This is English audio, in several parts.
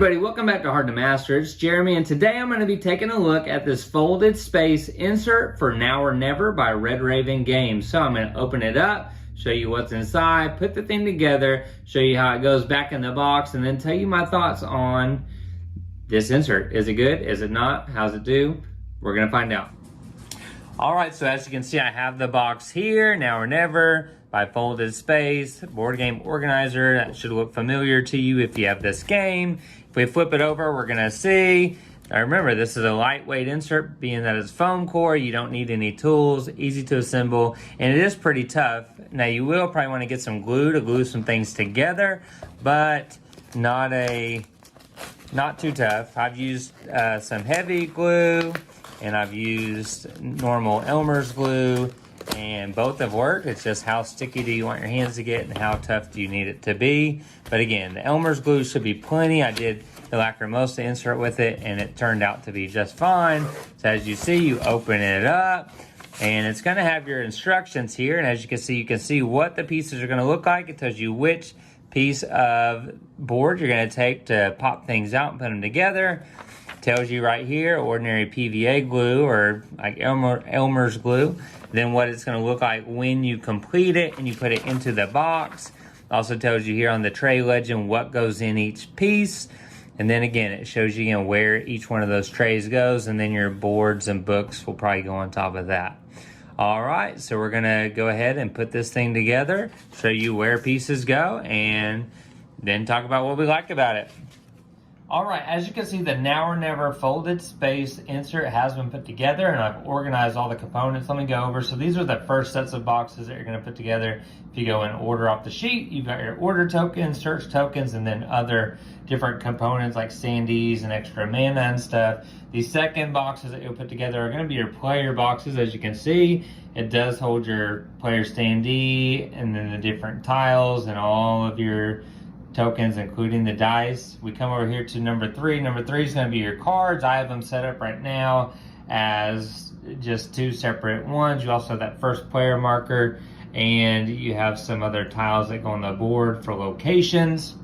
everybody, welcome back to Hard to Master. It's Jeremy, and today I'm going to be taking a look at this folded space insert for Now or Never by Red Raven Games. So I'm going to open it up, show you what's inside, put the thing together, show you how it goes back in the box, and then tell you my thoughts on this insert. Is it good? Is it not? How's it do? We're going to find out. Alright, so as you can see, I have the box here, Now or Never by Folded Space, board game organizer. That should look familiar to you if you have this game. If we flip it over, we're gonna see, now remember, this is a lightweight insert, being that it's foam core, you don't need any tools, easy to assemble, and it is pretty tough. Now you will probably wanna get some glue to glue some things together, but not too tough. I've used some heavy glue, and I've used normal Elmer's glue, and both have worked. It's just how sticky do you want your hands to get and how tough do you need it to be. But again, the Elmer's glue should be plenty. I did the Lacrimosa insert with it and it turned out to be just fine. So as you see, you open it up and it's gonna have your instructions here. And as you can see what the pieces are gonna look like. It tells you which piece of board you're gonna take to pop things out and put them together. Tells you right here, ordinary PVA glue or like Elmer's glue. Then what it's gonna look like when you complete it and you put it into the box. Also tells you here on the tray legend what goes in each piece. And then again, it shows you again where each one of those trays goes, and then your boards and books will probably go on top of that. All right, so we're gonna go ahead and put this thing together, show you where pieces go, and then talk about what we like about it. All right, as you can see, the Now or Never folded space insert has been put together, and I've organized all the components. Let me go over. So these are the first sets of boxes that you're gonna put together. If you go in order off the sheet, you've got your order tokens, search tokens, and then other different components like standees and extra mana and stuff. The second boxes that you'll put together are gonna be your player boxes. As you can see, it does hold your player standee and then the different tiles and all of your tokens, including the dice. We come over here to number 3. Number 3 is going to be your cards. I have them set up right now as just 2 separate ones. You also have that first player marker, and you have some other tiles that go on the board for locations.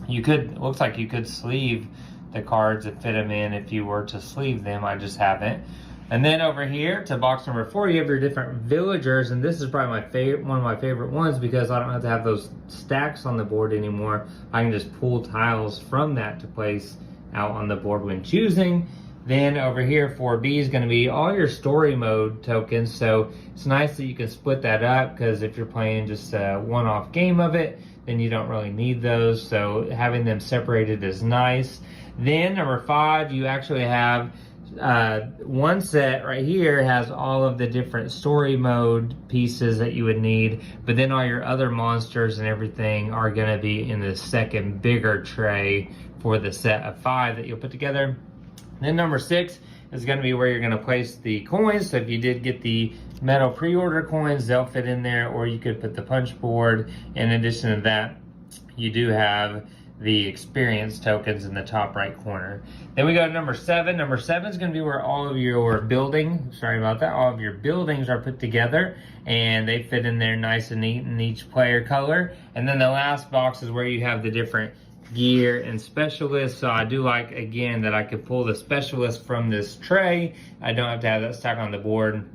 You could, looks like you could sleeve the cards and fit them in if you were to sleeve them. I just haven't. And then over here to box number 4, you have your different villagers, and this is probably my favorite, one of my favorite ones, because I don't have to have those stacks on the board anymore. I can just pull tiles from that to place out on the board when choosing. Then over here, 4B is going to be all your story mode tokens. So it's nice that you can split that up, because if you're playing just a one-off game of it, then you don't really need those. So having them separated is nice. Then number 5, you actually have one set right here has all of the different story mode pieces that you would need, but then all your other monsters and everything are going to be in the second bigger tray for the set of 5 that you'll put together. Then number 6 is going to be where you're going to place the coins. So if you did get the metal pre-order coins, they'll fit in there, or you could put the punch board. In addition to that, you do have the experience tokens in the top right corner. Then we go to number 7. Number 7 is going to be where all of your all of your buildings are put together, and they fit in there nice and neat in each player color. And then the last box is where you have the different gear and specialists. So I do like, again, that I could pull the specialist from this tray. I don't have to have that stacked on the board.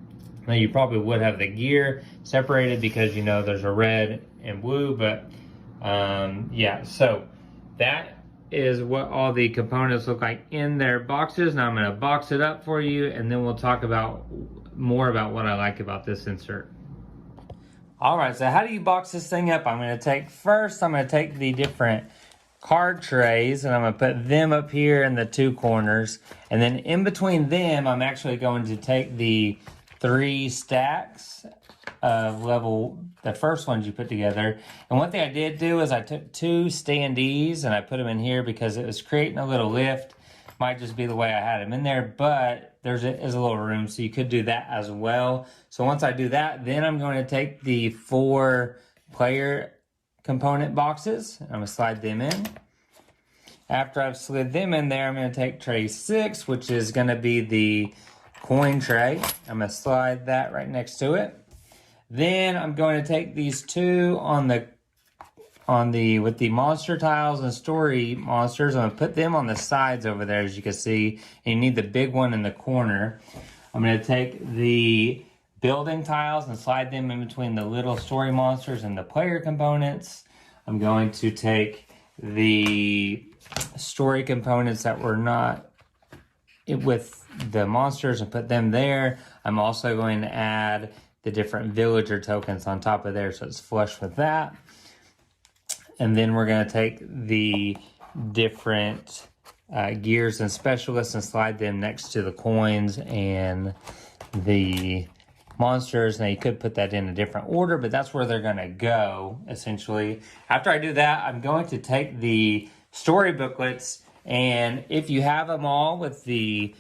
Now you probably would have the gear separated because you know there's a red and blue, but yeah, so that is what all the components look like in their boxes. Now I'm going to box it up for you, and then we'll talk about more about what I like about this insert. All right, so how do you box this thing up? I'm going to take the different card trays, and I'm going to put them up here in the 2 corners. And then in between them, I'm actually going to take the 3 stacks of the first ones you put together. And one thing I did do is I took 2 standees and I put them in here because it was creating a little lift. Might just be the way I had them in there, but there is a little room, so you could do that as well. So once I do that, then I'm going to take the 4 player component boxes. I'm going to slide them in. After I've slid them in there, I'm going to take tray 6, which is going to be the coin tray. I'm going to slide that right next to it. Then I'm going to take these 2 on the with the monster tiles and story monsters. I'm gonna put them on the sides over there, as you can see. And you need the big one in the corner. I'm gonna take the building tiles and slide them in between the little story monsters and the player components. I'm going to take the story components that were not with the monsters and put them there. I'm also going to add the different villager tokens on top of there so it's flush with that. And then we're going to take the different gears and specialists and slide them next to the coins and the monsters. Now you could put that in a different order, but that's where they're going to go essentially. After I do that, I'm going to take the story booklets, and if you have them all with the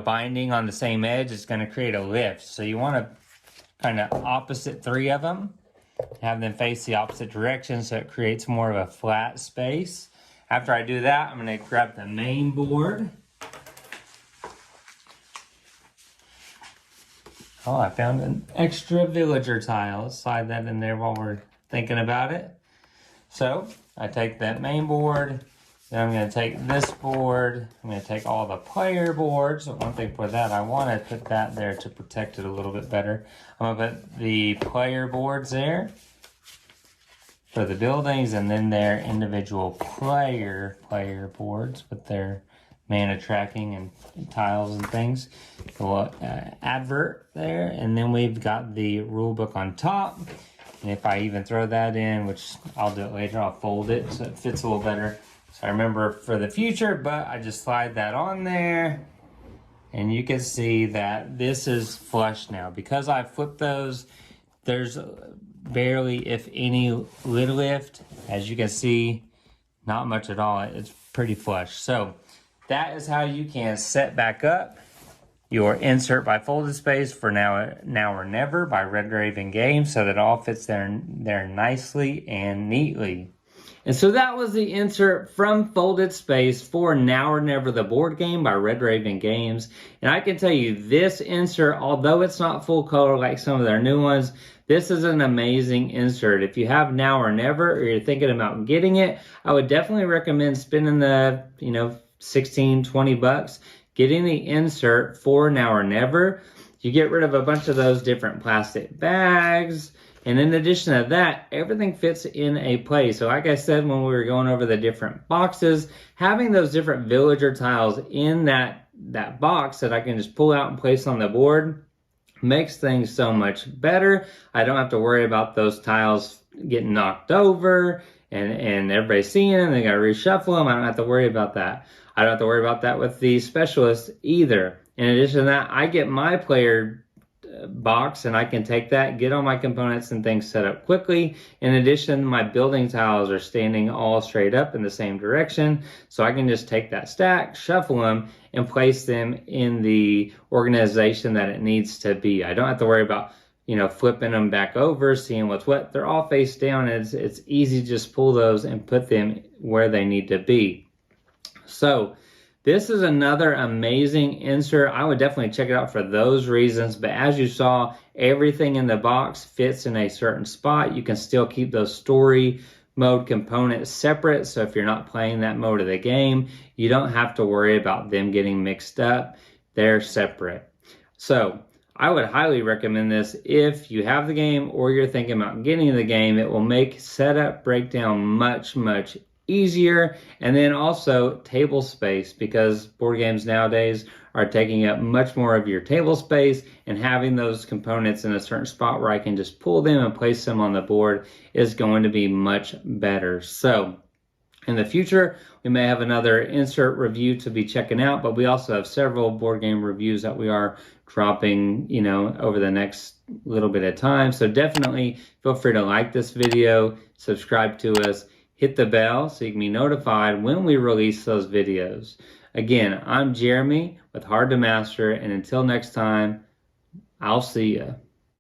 binding on the same edge, it's going to create a lift. So you want to kind of opposite 3 of them, have them face the opposite direction so it creates more of a flat space. After I do that, I'm going to grab the main board. Oh, I found an extra villager tile. Let's slide that in there while we're thinking about it. So I take that main board, then I'm going to take this board, I'm going to take all the player boards. So one thing for that, I want to put that there to protect it a little bit better. I'm going to put the player boards there for the buildings, and then their individual player boards with their mana tracking and tiles and things. Advert there, and then we've got the rule book on top. And if I even throw that in, which I'll do it later, I'll fold it so it fits a little better. So I remember for the future, but I just slide that on there. And you can see that this is flush now. Because I flipped those, there's barely, if any, lid lift. As you can see, not much at all. It's pretty flush. So that is how you can set back up your insert by folded space for Now or Never by Red Raven Games, so that it all fits there nicely and neatly. And so that was the insert from Folded Space for Now or Never, the board game by Red Raven Games. And I can tell you, this insert, although it's not full color like some of their new ones, this is an amazing insert. If you have Now or Never, or you're thinking about getting it, I would definitely recommend spending the, $16, $20, getting the insert for Now or Never. You get rid of a bunch of those different plastic bags. And in addition to that, everything fits in a place. So like I said, when we were going over the different boxes, having those different villager tiles in that box that I can just pull out and place on the board makes things so much better. I don't have to worry about those tiles getting knocked over and everybody seeing them. They got to reshuffle them. I don't have to worry about that. I don't have to worry about that with the specialist either. In addition to that, I get my player box and I can take that, get all my components and things set up quickly. In addition, my building tiles are standing all straight up in the same direction, so I can just take that stack, shuffle them, and place them in the organization that it needs to be. I don't have to worry about flipping them back over, seeing what's what. They're all face down. It's easy to just pull those and put them where they need to be. So this is another amazing insert. I would definitely check it out for those reasons. But as you saw, everything in the box fits in a certain spot. You can still keep those story mode components separate. So if you're not playing that mode of the game, you don't have to worry about them getting mixed up. They're separate. So I would highly recommend this if you have the game or you're thinking about getting the game. It will make setup breakdown much, much easier. And then also table space, because board games nowadays are taking up much more of your table space, and having those components in a certain spot where I can just pull them and place them on the board is going to be much better. So in the future, we may have another insert review to be checking out, but we also have several board game reviews that we are dropping, over the next little bit of time. So definitely feel free to like this video, subscribe to us, hit the bell so you can be notified when we release those videos. Again, I'm Jeremy with Hard to Master, and until next time, I'll see ya.